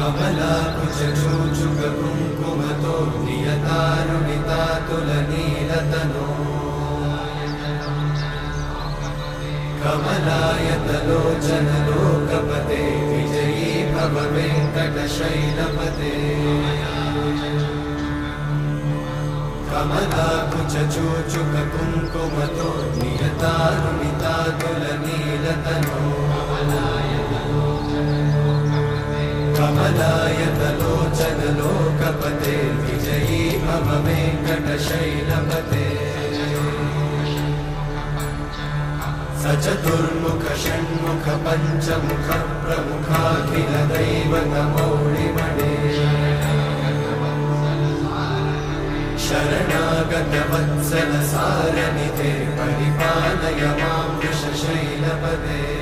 कमलाकुचूचुककुङ्कुमतो नियतारुणितातुलनीलतनो कमलायतलोचनलोकपते विजयी भव वेङ्कटशैलपते कमलाकुचूचुककुङ्कुमतो नियतारुणितातुलनीलतनो कमलायतलोचनलोकपते विजयी भव वेङ्कटशैलपते सचतुर्मुख षण्मुख पञ्चमुख प्रमुखाखिल दैवतमौळिमणे शरणागत वत्सल सारनिधे परिपालय मां वृषशैलपते